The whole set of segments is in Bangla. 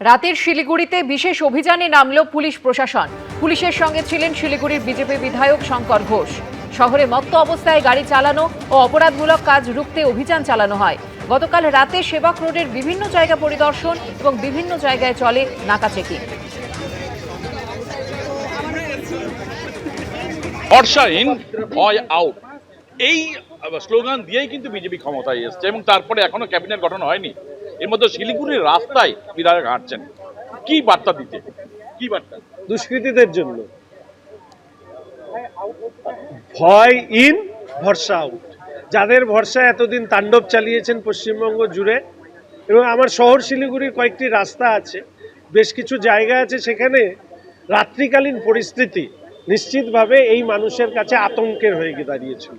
রাতের শিলিগুড়িতে বিশেষ অভিযানে নামল পুলিশ প্রশাসন। পুলিশের সঙ্গে ছিলেন শিলিগুড়ির বিজেপি বিধায়ক শঙ্কর ঘোষ। শহরে মত্ত অবস্থায় গাড়ি চালানো ও অপরাধমূলক কাজ রুখতে অভিযান চালানো হয়। গতকাল রাতে সেবক রোডের বিভিন্ন জায়গা পরিদর্শন এবং বিভিন্ন জায়গায় চলে নাকা চেকিং। ভরসা ইন, ভয় আউট, এই স্লোগান দিয়েই কিন্তু বিজেপি ক্ষমতায় এসছে এবং তারপরে এখনো ক্যাবিনেট গঠন হয়নি। এর মধ্যে শিলিগুড়ির রাস্তায় বিধায়ক হাঁটছেন, কি বার্তা দিতে? কি বার্তা? দুষ্কৃতীদের জন্য ভয় ইন, ভরসা আউট। যাদের ভরসা এতদিন তাণ্ডব চালিয়েছেন পশ্চিমবঙ্গ জুড়ে, এবং আমার শহর শিলিগুড়ির কয়েকটি রাস্তা আছে, বেশ কিছু জায়গা আছে সেখানে রাত্রিকালীন পরিস্থিতি নিশ্চিতভাবে এই মানুষের কাছে আতঙ্কের হয়ে দাঁড়িয়েছিল।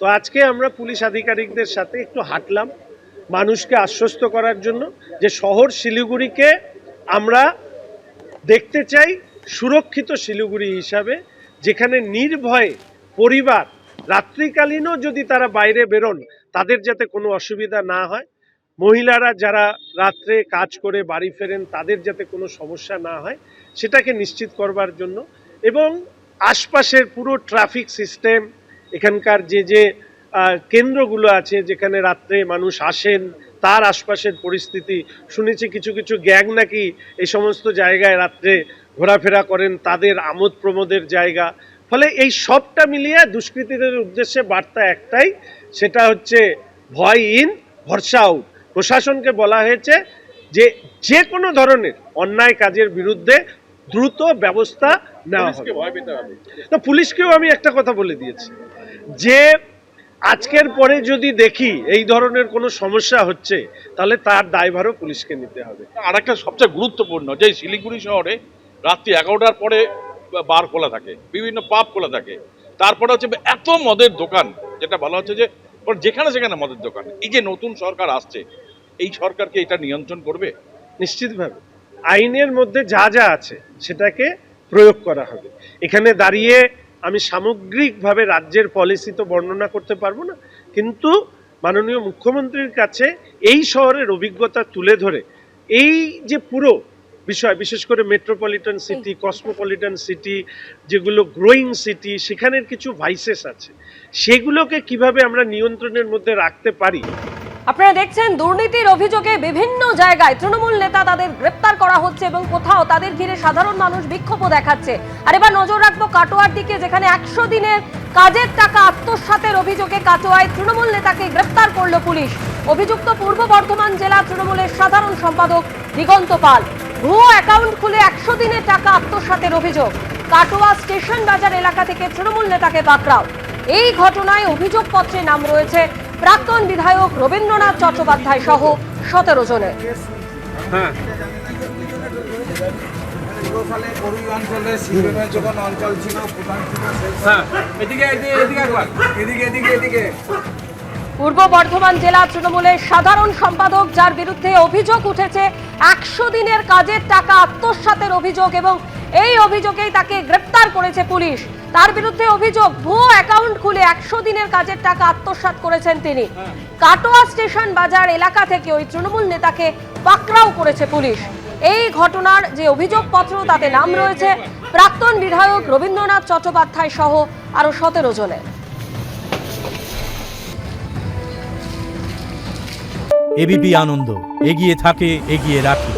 তো আজকে আমরা পুলিশ আধিকারিকদের সাথে একটু হাঁটলাম মানুষকে আশ্বস্ত করার জন্য যে শহর শিলিগুড়িকে আমরা দেখতে চাই সুরক্ষিত শিলিগুড়ি হিসাবে, যেখানে নির্ভয়ে পরিবার রাত্রিকালীনও যদি তারা বাইরে বেরোন তাদের যাতে কোনো অসুবিধা না হয়, মহিলারা যারা রাত্রে কাজ করে বাড়ি ফেরেন তাদের যাতে কোনো সমস্যা না হয় সেটাকে নিশ্চিত করবার জন্য, এবং আশপাশের পুরো ট্রাফিক সিস্টেম, এখানকার যে কেন্দ্রগুলো আছে যেখানে রাত্রে মানুষ আসেন তার আশপাশের পরিস্থিতি, শুনেছি কিছু কিছু গ্যাং নাকি এই সমস্ত জায়গায় রাত্রে ঘোরাফেরা করেন, তাদের আমোদ প্রমোদের জায়গা। ফলে এই সবটা মিলিয়ে দুষ্কৃতীদের উদ্দেশ্যে বার্তা একটাই, সেটা হচ্ছে ভয় ইন, ভরসা আউট। প্রশাসনকে বলা হয়েছে যে কোনো ধরনের অন্যায় কাজের বিরুদ্ধে দ্রুত ব্যবস্থা নেওয়া হবে। তো পুলিশকেও আমি একটা কথা বলে দিয়েছি যে আজকের পরে যদি দেখি এই ধরনের কোনো সমস্যা হচ্ছে তাহলে তার দায়ভারও পুলিশকে নিতে হবে। আর একটা সবচেয়ে গুরুত্বপূর্ণ, যে শিলিগুড়ি শহরে রাত্রি 11টার পরে বার খোলা থাকে, বিভিন্ন পাব খোলা থাকে, তারপরে হচ্ছে এত মদের দোকান, যেটা বলা হচ্ছে যে যেখানে সেখানে মদের দোকান। এই যে নতুন সরকার আসছে, এই সরকারকে এটা নিয়ন্ত্রণ করবে? নিশ্চিতভাবে আইনের মধ্যে যা যা আছে সেটাকে প্রয়োগ করা হবে। এখানে দাঁড়িয়ে আমি সামগ্রিকভাবে রাজ্যের পলিসি তো বর্ণনা করতে পারবো না, কিন্তু মাননীয় মুখ্যমন্ত্রীর কাছে এই শহরের অভিজ্ঞতা তুলে ধরে এই যে পুরো বিষয়, বিশেষ করে মেট্রোপলিটন সিটি, কসমোপলিটন সিটি, যেগুলো গ্রোয়িং সিটি, সেখানের কিছু ভাইসেস আছে, সেগুলোকে কিভাবে আমরা নিয়ন্ত্রণের মধ্যে রাখতে পারি। আপনারা দেখছেন দুর্নীতির অভিযোগে বিভিন্ন জায়গায় তৃণমূল নেতা তাদের গ্রেপ্তার করা হচ্ছে এবং কোথাও তাদের ঘিরে সাধারণ মানুষ বিক্ষোভও দেখাচ্ছে। আর এবার নজর রাখবো কাটোয়ার দিকে, যেখানে 100 দিনের কাজের টাকা আত্মসাতের অভিযোগে কাটোয়ায় তৃণমূল নেতাকে গ্রেপ্তার করল পুলিশ। অভিযুক্ত পূর্ব বর্ধমান জেলা তৃণমূলের সাধারণ সম্পাদক দিগন্ত পাল। ভুয়ো অ্যাকাউন্ট খুলে 100 দিনের টাকা আত্মসাতের অভিযোগ। কাটোয়া স্টেশন বাজার এলাকা থেকে তৃণমূল নেতাকে পাকড়াও। এই ঘটনায় অভিযোগপত্রে নাম রয়েছে প্রাক্তন বিধায়ক রবীন্দ্রনাথ চট্টোপাধ্যায় সহ 17 জনের। পূর্ব বর্ধমান জেলা তৃণমূলের সাধারণ সম্পাদক, যার বিরুদ্ধে অভিযোগ উঠেছে 100 দিনের কাজের টাকা আত্মসাতের অভিযোগ, এবং এই অভিযোগেই তাকে গ্রেপ্তার করেছে পুলিশ। তার বিরুদ্ধে অভিযোগ ভুয়ো অ্যাকাউন্ট খুলে 100 দিনের কাজের টাকা আত্মসাৎ করেছেন তিনি। কাটোয়া স্টেশন বাজার এলাকা থেকে ওই তৃণমূল নেতাকে পাকড়াও করেছে পুলিশ। এই ঘটনার যে অভিযোগপত্র তাতে নাম রয়েছে প্রাক্তন বিধায়ক রবীন্দ্রনাথ চট্টোপাধ্যায় সহ আরো 17 জনের। এবিপি আনন্দ, এগিয়ে থাকে, এগিয়ে রাখে।